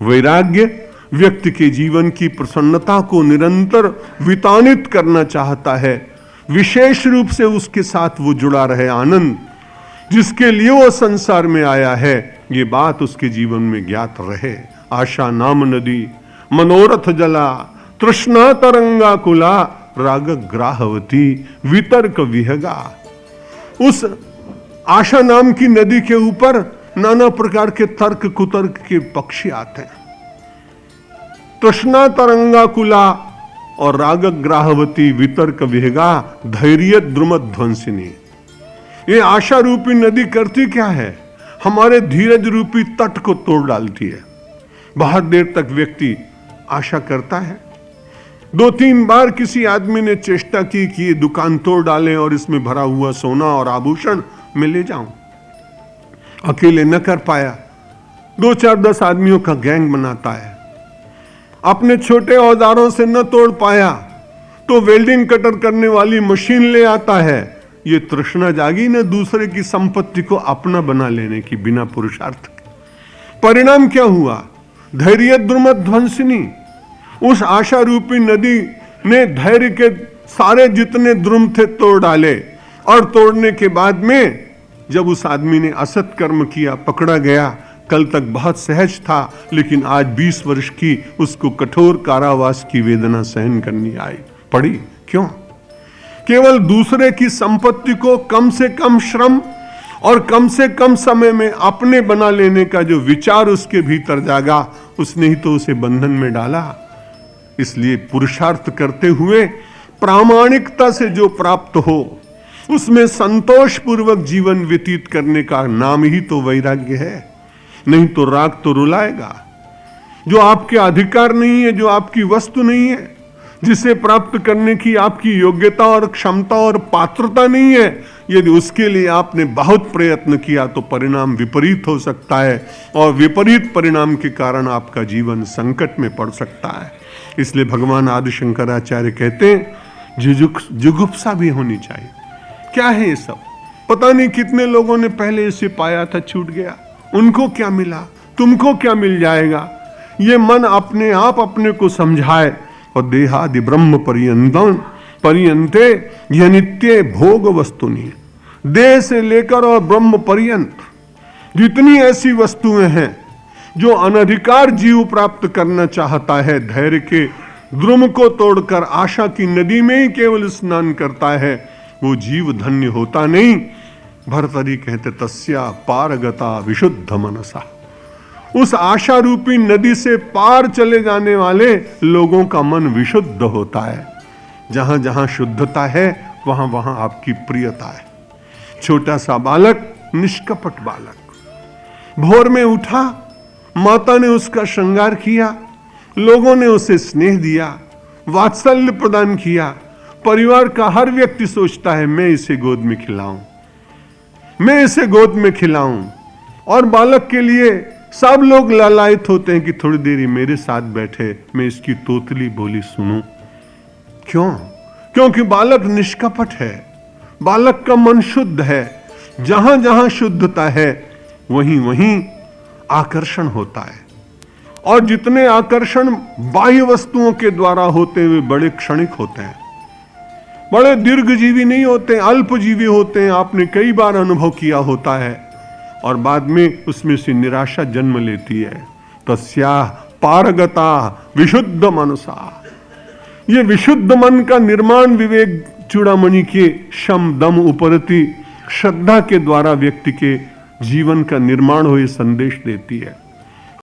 वैराग्य व्यक्ति के जीवन की प्रसन्नता को निरंतर वितानित करना चाहता है, विशेष रूप से उसके साथ वो जुड़ा रहे आनंद जिसके लिए वो संसार में आया है, ये बात उसके जीवन में ज्ञात रहे। आशा नाम नदी मनोरथ जला, तृष्णा तरंगा कुला, राग ग्राहवती वितर्क विहगा। उस आशा नाम की नदी के ऊपर नाना प्रकार के तर्क कुतर्क के पक्षी आते हैं। तृष्णा तरंगा कुला और राग ग्राहवती वितर्क विहगा, धैर्य द्रुमद ध्वंसिनी। ये आशा रूपी नदी करती क्या है? हमारे धीरज रूपी तट को तोड़ डालती है। बहुत देर तक व्यक्ति आशा करता है। 2-3 बार किसी आदमी ने चेष्टा की कि ये दुकान तोड़ डालें और इसमें भरा हुआ सोना और आभूषण मैं ले जाऊं, अकेले न कर पाया। 2-4-10 आदमियों का गैंग बनाता है। अपने छोटे औजारों से न तोड़ पाया तो वेल्डिंग कटर करने वाली मशीन ले आता है। ये तृष्णा जागी न दूसरे की संपत्ति को अपना बना लेने की बिना पुरुषार्थ के। परिणाम क्या हुआ? धैर्य द्रुमद ध्वंसिनी। उस आशा रूपी नदी ने धैर्य के सारे जितने द्रुम थे तोड़ डाले, और तोड़ने के बाद में जब उस आदमी ने असत कर्म किया, पकड़ा गया। कल तक बहुत सहज था, लेकिन आज 20 वर्ष की उसको कठोर कारावास की वेदना सहन करनी पड़ी। क्यों? केवल दूसरे की संपत्ति को कम से कम श्रम और कम से कम समय में अपने बना लेने का जो विचार उसके भीतर जागा, उसने ही तो उसे बंधन में डाला। इसलिए पुरुषार्थ करते हुए प्रामाणिकता से जो प्राप्त हो, उसमें संतोष पूर्वक जीवन व्यतीत करने का नाम ही तो वैराग्य है। नहीं तो राग तो रुलाएगा। जो आपके अधिकार नहीं है, जो आपकी वस्तु नहीं है, जिसे प्राप्त करने की आपकी योग्यता और क्षमता और पात्रता नहीं है, यदि उसके लिए आपने बहुत प्रयत्न किया तो परिणाम विपरीत हो सकता है, और विपरीत परिणाम के कारण आपका जीवन संकट में पड़ सकता है। इसलिए भगवान आदि शंकराचार्य कहते हैं जुगुप्सा भी होनी चाहिए। क्या है ये सब? पता नहीं कितने लोगों ने पहले इसे पाया था, छूट गया। उनको क्या मिला? तुमको क्या मिल जाएगा? ये मन अपने आप अपने को समझाए। और देहादि ब्रह्म पर्यंते यह नित्य भोग वस्तुनि। देह से लेकर और ब्रह्म पर्यंत जितनी ऐसी वस्तुएं हैं जो अनधिकार जीव प्राप्त करना चाहता है, धैर्य के द्रुम को तोड़कर आशा की नदी में ही केवल स्नान करता है, वो जीव धन्य होता नहीं। भर्तरी कहते तस्या पारगता विशुद्ध मनसा। उस आशा रूपी नदी से पार चले जाने वाले लोगों का मन विशुद्ध होता है। जहां जहां शुद्धता है वहां वहां आपकी प्रियता है। छोटा सा बालक, निष्कपट बालक, भोर में उठा, माता ने उसका श्रृंगार किया, लोगों ने उसे स्नेह दिया, वात्सल्य प्रदान किया। परिवार का हर व्यक्ति सोचता है मैं इसे गोद में खिलाऊं, मैं इसे गोद में खिलाऊं। और बालक के लिए सब लोग लालायित होते हैं कि थोड़ी देरी मेरे साथ बैठे, मैं इसकी तोतली बोली सुनूं। क्यों? क्योंकि बालक निष्कपट है, बालक का मन शुद्ध है। जहां जहां शुद्धता है वहीं वहीं आकर्षण होता है। और जितने आकर्षण बाह्य वस्तुओं के द्वारा होते हुए बड़े क्षणिक होते हैं, बड़े दीर्घजीवी नहीं होते, अल्पजीवी होते हैं। आपने कई बार अनुभव किया होता है, और बाद में उसमें से निराशा जन्म लेती है। तस्या पारगता विशुद्ध मनसा। ये विशुद्ध मन का निर्माण विवेक चूड़ामणि के शम दम उपरति श्रद्धा के द्वारा व्यक्ति के जीवन का निर्माण हुए संदेश देती है।